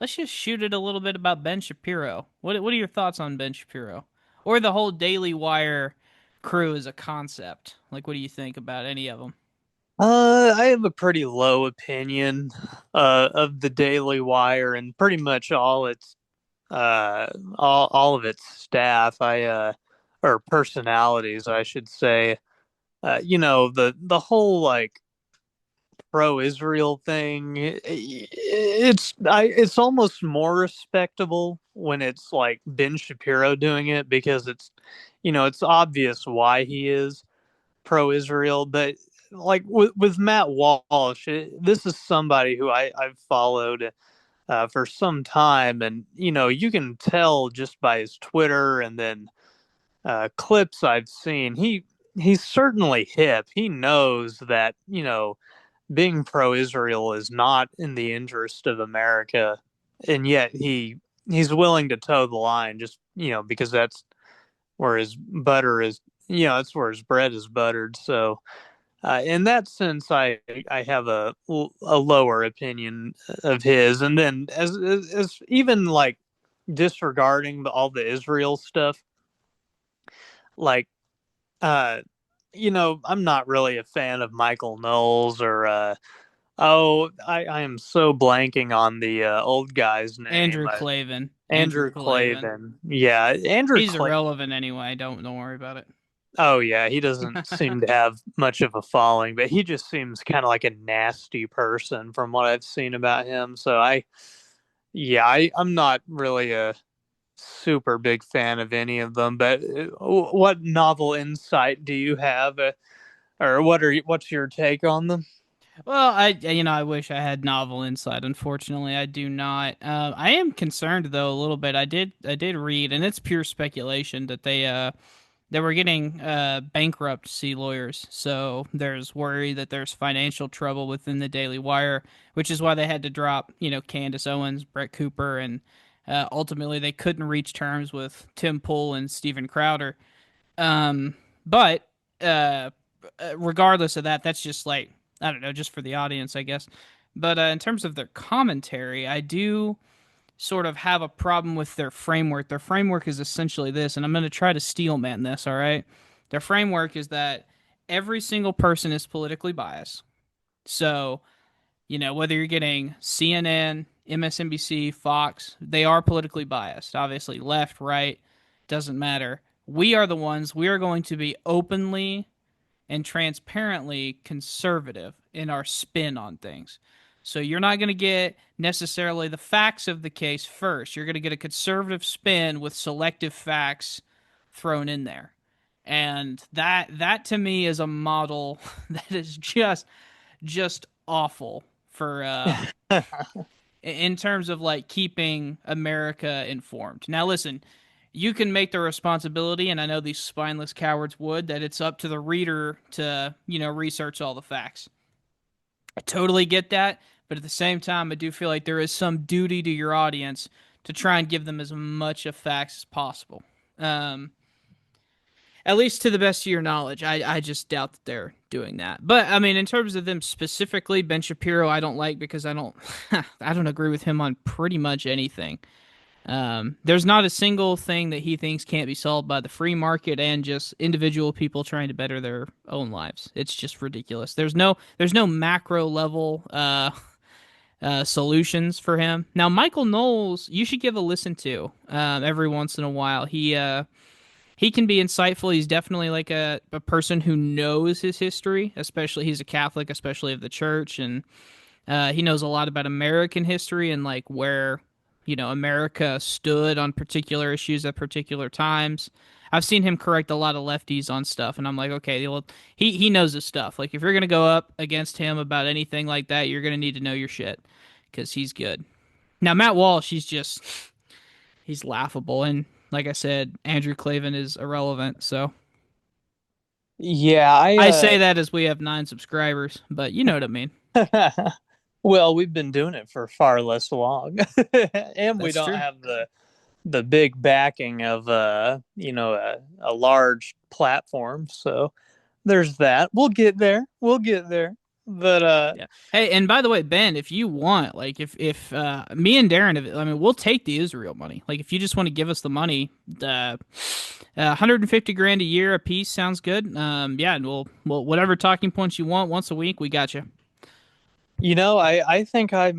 let's just shoot it a little bit about Ben Shapiro. What are your thoughts on Ben Shapiro, or the whole Daily Wire crew as a concept? Like, what do you think about any of them? I have a pretty low opinion of the Daily Wire and pretty much all of its staff. Or personalities, I should say. The whole like pro-Israel thing. It's almost more respectable when it's like Ben Shapiro doing it because it's obvious why he is pro-Israel, but like with Matt Walsh, this is somebody who I've followed for some time, and you can tell just by his Twitter and then clips I've seen. He's certainly hip. He knows that being pro-Israel is not in the interest of America, and yet he's willing to toe the line just because that's where his butter is. That's where his bread is buttered. So in that sense, I have a lower opinion of his, and then as even like disregarding all the Israel stuff, like uh, I'm not really a fan of Michael Knowles or I am so blanking on the old guy's name, Andrew Klavan. Andrew Andrew Klavan. Klavan. Yeah, Andrew He's Klavan. irrelevant anyway. Don't worry about it. Oh yeah, he doesn't seem to have much of a following, but he just seems kind of like a nasty person from what I've seen about him. So I'm not really a super big fan of any of them. But what novel insight do you have, or what's your take on them? Well, I wish I had novel insight. Unfortunately, I do not. I am concerned though a little bit. I did read, and it's pure speculation that they were getting bankruptcy lawyers. So there's worry that there's financial trouble within the Daily Wire, which is why they had to drop, Candace Owens, Brett Cooper, and ultimately they couldn't reach terms with Tim Pool and Steven Crowder. But uh, regardless of that, that's just like, I don't know, just for the audience, I guess. But in terms of their commentary, I do sort of have a problem with their framework. Their framework is essentially this, and I'm going to try to steelman this, all right? Their framework is that every single person is politically biased. So, whether you're getting CNN, MSNBC, Fox, they are politically biased. Obviously, left, right, doesn't matter. We are the ones, we are going to be openly and transparently conservative in our spin on things. So you're not going to get necessarily the facts of the case first. You're going to get a conservative spin with selective facts thrown in there. And that to me is a model that is just awful for in terms of like keeping America informed. Now listen, you can make the responsibility, and I know these spineless cowards would, that it's up to the reader to, research all the facts. I totally get that, but at the same time, I do feel like there is some duty to your audience to try and give them as much of facts as possible. Um, at least to the best of your knowledge. I just doubt that they're doing that. But I mean, in terms of them specifically, Ben Shapiro, I don't like because I don't, I don't agree with him on pretty much anything. There's not a single thing that he thinks can't be solved by the free market and just individual people trying to better their own lives. It's just ridiculous. There's no macro level solutions for him. Now, Michael Knowles, you should give a listen to every once in a while. He can be insightful. He's definitely like a person who knows his history, especially he's a Catholic, especially of the church, and he knows a lot about American history and like where America stood on particular issues at particular times. I've seen him correct a lot of lefties on stuff, and I'm like, okay, well, he knows his stuff. Like if you're gonna go up against him about anything like that, you're gonna need to know your shit because he's good. Now Matt Walsh, he's laughable, and like I said, Andrew Klavan is irrelevant. So Yeah, I say that as we have 9 subscribers, but you know what I mean. well, we've been doing it for far less long, and we That's don't true. have the big backing of a large platform. So there's that. We'll get there. We'll get there. But Yeah. Hey, and by the way, Ben, if you want, like, if me and Darren, I mean, we'll take the Israel money. Like, if you just want to give us the money, the 150 grand a year a piece sounds good. Yeah, and we'll whatever talking points you want once a week, we got you. I think I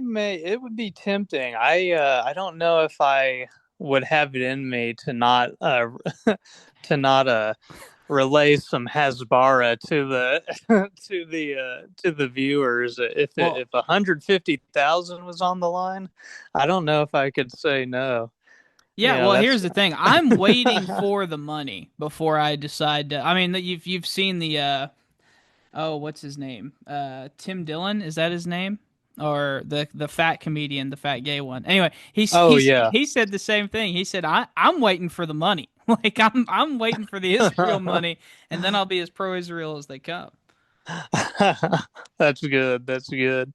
may it would be tempting. I don't know if I would have it in me to not to not relay some Hasbara to the to the viewers. Well, If 150,000 was on the line, I don't know if I could say no. yeah. Yeah, Well, that's here's the thing. I'm waiting for the money before I decide to. I mean, you've seen the oh, what's his name? Tim Dillon, is that his name? Or the fat comedian, the fat gay one. Anyway, oh yeah. he said the same thing. He said, I'm waiting for the money. Like I'm waiting for the Israel money, and then I'll be as pro-Israel as they come. That's good. That's good.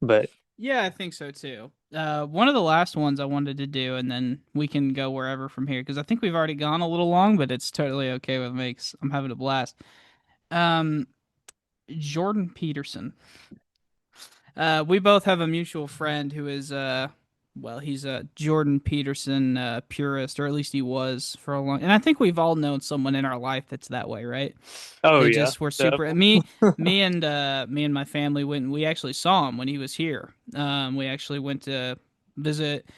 But Yeah, I think so too. One of the last ones I wanted to do, and then we can go wherever from here because I think we've already gone a little long, but it's totally okay with me 'cause I'm having a blast. Um, Jordan Peterson. We both have a mutual friend who is well, he's a Jordan Peterson purist, or at least he was for a long. And I think we've all known someone in our life that's that way, right? oh They yeah, just were super. definitely. Me and my family went. And we actually saw him when he was here. We actually went to visit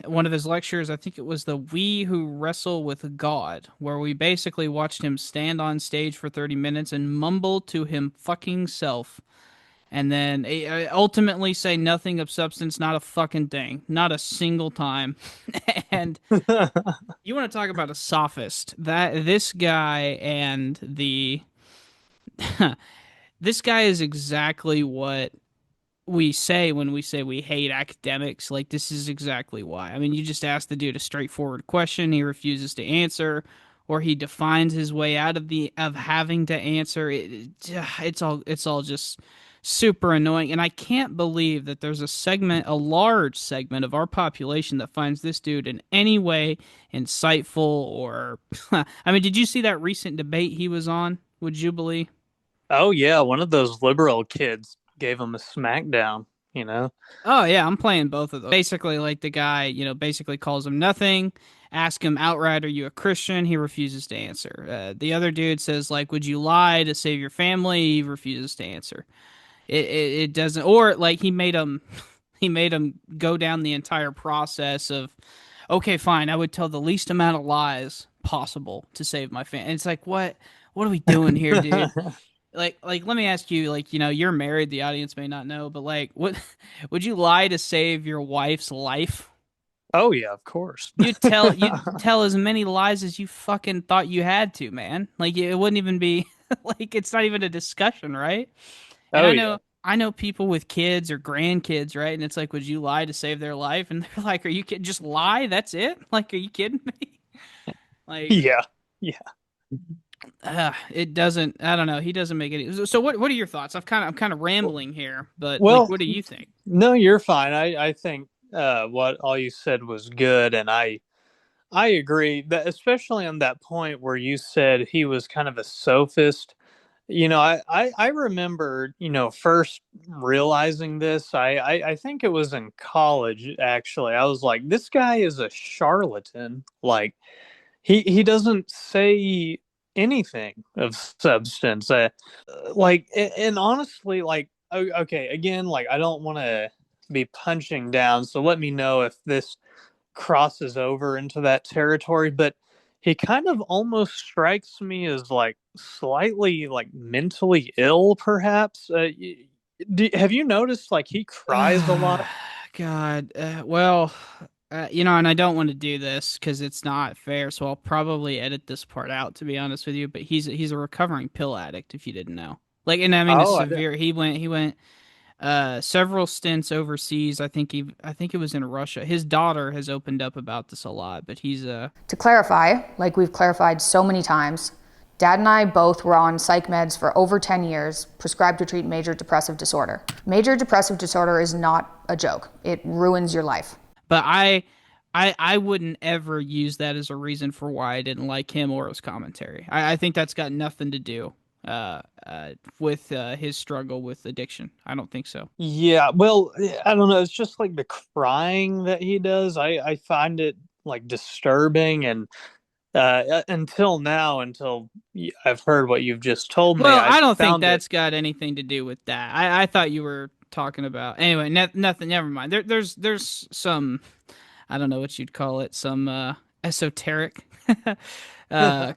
one of his lectures. I think it was the "We Who Wrestle with God," where we basically watched him stand on stage for 30 minutes and mumble to him fucking self and then ultimately say nothing of substance, not a fucking thing, not a single time. And you want to talk about a sophist? That this guy and the this guy is exactly what we say when we say we hate academics. Like this is exactly why. I mean, you just ask the dude a straightforward question, he refuses to answer, or he defines his way out of the of having to answer. It's all just super annoying, and I can't believe that there's a large segment of our population that finds this dude in any way insightful or. I mean, did you see that recent debate he was on? Would you believe? Oh yeah, one of those liberal kids gave him a smackdown, you know. Oh yeah, I'm playing both of those. Basically, like the guy, basically calls him nothing. Ask him outright, "Are you a Christian?" He refuses to answer. The other dude says, like, "Would you lie to save your family?" He refuses to answer. It doesn't, or like he made him, he made him go down the entire process of, okay, fine, I would tell the least amount of lies possible to save my family. It's like, what are we doing here, dude? Like let me ask you, like, you're married, the audience may not know, but like what would you lie to save your wife's life? Oh yeah, of course. You'd tell as many lies as you fucking thought you had to, man. Like it wouldn't even be like it's not even a discussion, right? And Oh yeah. I know people with kids or grandkids, right? And it's like, would you lie to save their life? And they're like, are you kidding? Just lie? That's it? Like, are you kidding me? Like, Yeah. Yeah. it doesn't. I don't know. He doesn't make any. So what are your thoughts? I'm kind of rambling here, but like, Well, what do you think? no, you're fine. I think what all you said was good, and I agree that especially on that point where you said he was kind of a sophist. I remember, first realizing this. I think it was in college, actually. I was like, this guy is a charlatan. Like, he doesn't say anything of substance. And honestly, like, okay, again, like, I don't want to be punching down. So let me know if this crosses over into that territory, but he kind of almost strikes me as like slightly like mentally ill, perhaps. Have you noticed like he cries a lot? God. Well, and I don't want to do this because it's not fair, so I'll probably edit this part out, to be honest with you. But he's a recovering pill addict, if you didn't know. Like, and I mean, a Oh, severe. He went several stints overseas. I think it was in Russia. His daughter has opened up about this a lot, but he's To clarify, like we've clarified so many times, Dad and I both were on psych meds for over 10 years, prescribed to treat major depressive disorder. Major depressive disorder is not a joke. It ruins your life. but I wouldn't ever use that as a reason for why I didn't like him or his commentary. I think that's got nothing to do. with his struggle with addiction. I don't think so. Yeah, well, I don't know. It's just like the crying that he does. I find it like disturbing, and until now, until I've heard what you've just told me, Well, I've I don't think found it. that's got anything to do with that. I thought you were talking about anyway. Nothing. Never mind. There's some, I don't know what you'd call it, some esoteric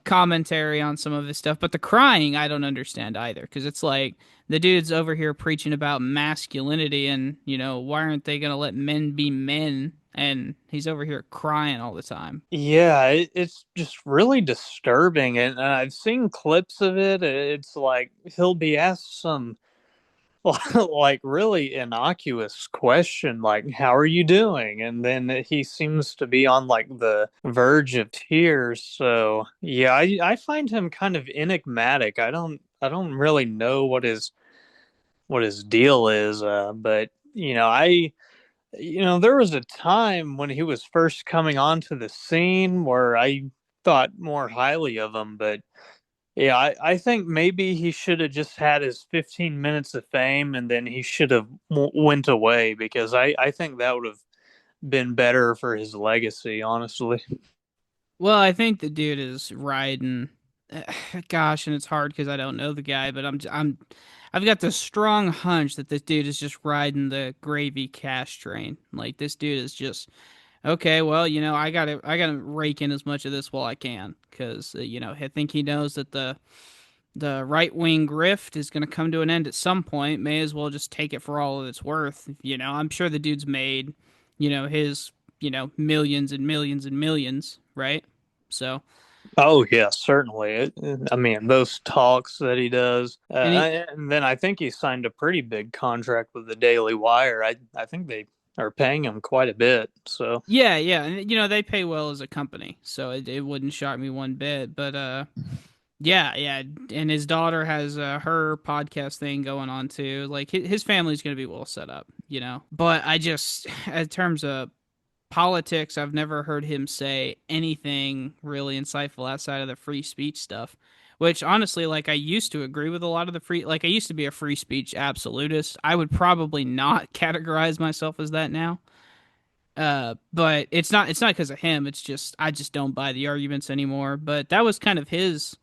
commentary on some of his stuff. But the crying, I don't understand either, because it's like the dude's over here preaching about masculinity, and why aren't they gonna let men be men? And he's over here crying all the time. Yeah, it's just really disturbing, and I've seen clips of it. It's like he'll be asked some like really innocuous question, like "How are you doing?" and then he seems to be on like the verge of tears. So yeah, I find him kind of enigmatic. I don't really know what his deal is, but there was a time when he was first coming onto the scene where I thought more highly of him, but yeah, I think maybe he should have just had his 15 minutes of fame and then he should have went away, because I think that would have been better for his legacy, honestly. Well, I think the dude is riding. Gosh, and it's hard because I don't know the guy, but I've got the strong hunch that this dude is just riding the gravy cash train. Like this dude is just okay. Well, I gotta rake in as much of this while I can, because I think he knows that the right wing grift is gonna come to an end at some point. May as well just take it for all that it's worth. I'm sure the dude's made, his millions and millions and millions, right? So, Oh yeah, certainly. I mean, those talks that he does, and he, and then I think he signed a pretty big contract with the Daily Wire. I think they are paying him quite a bit. So yeah, yeah, and they pay well as a company, so it wouldn't shock me one bit. But yeah, yeah, and his daughter has her podcast thing going on too. Like his family's gonna be well set up. But I just, in terms of politics, I've never heard him say anything really insightful outside of the free speech stuff. Which honestly, like I used to agree with a lot of the like I used to be a free speech absolutist. I would probably not categorize myself as that now. But it's not because of him. It's just I just don't buy the arguments anymore. But that was kind of his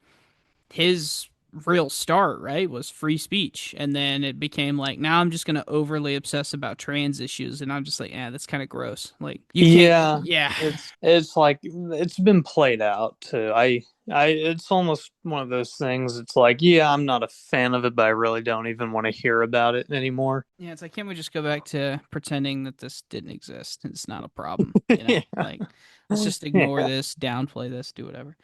real start, right? Was free speech, and then it became like now I'm just gonna overly obsess about trans issues, and I'm just like, that's kind of gross. Like you can't, yeah, yeah, it's like it's been played out too. It's almost one of those things. It's like, yeah, I'm not a fan of it, but I really don't even want to hear about it anymore. yeah. It's like, can't we just go back to pretending that this didn't exist? It's not a problem, Yeah. Like let's just ignore Yeah. this, downplay this, do whatever.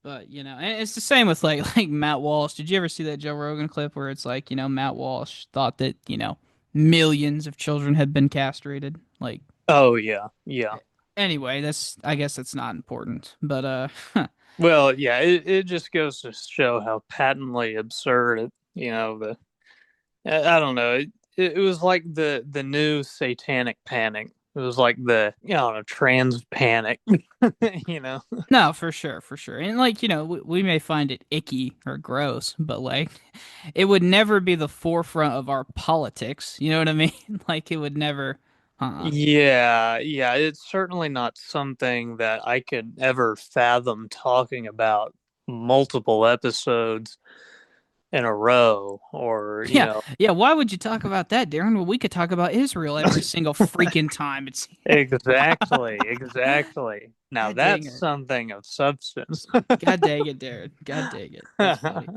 But and it's the same with like Matt Walsh. Did you ever see that Joe Rogan clip where it's like Matt Walsh thought that millions of children had been castrated? Like Oh yeah. Yeah. anyway, I guess that's not important. But Well, yeah, it just goes to show how patently absurd the I don't know. It was like the new satanic panic. It was like the trans panic. you know. no, for sure, for sure. And like we may find it icky or gross, but like it would never be the forefront of our politics. You know what I mean? Like it would never. Yeah, yeah, it's certainly not something that I could ever fathom talking about multiple episodes in a row, or Yeah, yeah. Why would you talk about that, Darren? Well, we could talk about Israel every single freaking time. It's exactly, exactly. Now God dang that's it. something of substance. God dang it, Darren. God dang it. That's funny.